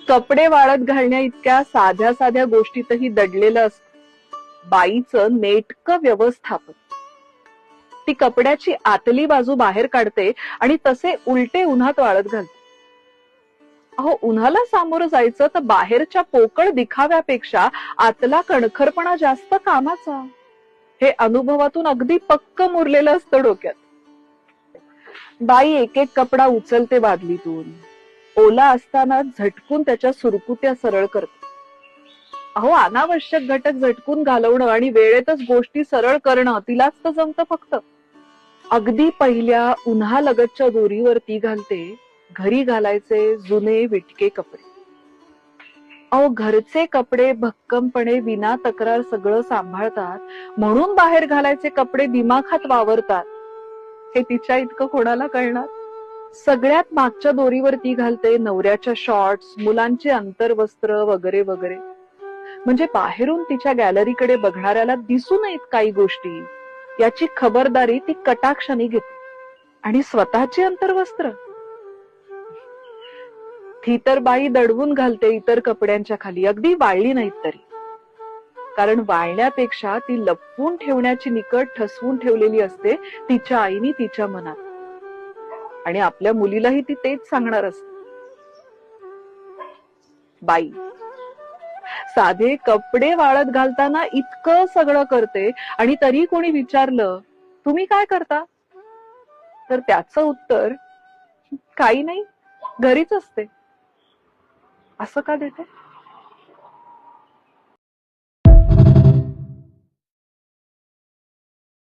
कपडे वाळत घालण्या इतक्या साध्या साध्या गोष्टीतही दडलेलं असतं बाईचं नेटकं व्यवस्थापन. ती कपड्याची आतली बाजू बाहेर काढते आणि तसे उलटे उन्हात वाळत घालते. अहो, उन्हाला सामोरं जायचं तर बाहेरच्या पोकळ दिखाव्यापेक्षा आतला कणखरपणा जास्त कामाचा. हे अनुभवातून अगदी पक्क मुरलेलं असतं डोक्यात. बाई एक एक कपडा उचलते बादलीतून, ओला असताना झटकून त्याच्या सुरकुत्या सरळ करते. अहो, अनावश्यक घटक झटकून घालवणं आणि वेळेतच गोष्टी सरळ करणं तिलाच तर जमतं फक्त. अगदी पहिल्या उन्हालगतच्या दोरीवर ती घालते घरी घालायचे जुने विटके कपडे. अहो, घरचे कपडे भक्कमपणे विना तक्रार सगळं सांभाळतात, म्हणून बाहेर घालायचे कपडे दिमाखात वावरतात. हे तिच्या इतकं कोणाला कळणार? सगळ्यात मागच्या दोरीवर ती घालते नवऱ्याच्या शॉर्ट्स, मुलांचे अंतर्वस्त्र वगैरे वगैरे. म्हणजे बाहेरून तिच्या गॅलरीकडे बघणाऱ्याला दिसू नयेत काही गोष्टी याची खबरदारी ती कटाक्षाने घेते. आणि स्वतःची अंतर्वस्त्र ती तर बाई दडवून घालते इतर कपड्यांच्या खाली, अगदी वाळली नाहीत तरी. कारण वाळण्यापेक्षा ती लपवून ठेवण्याची निकट ठसवून ठेवलेली असते तिच्या आईनी तिच्या मनात. आणि आपल्या मुलीलाही ती तेच सांगणार असते. बाई साधे कपडे वाळत घालताना इतकं सगळं करते आणि तरी कोणी विचारलं तुम्ही काय करता, तर त्याचं उत्तर काही नाही, घरीच असते, असं का देते?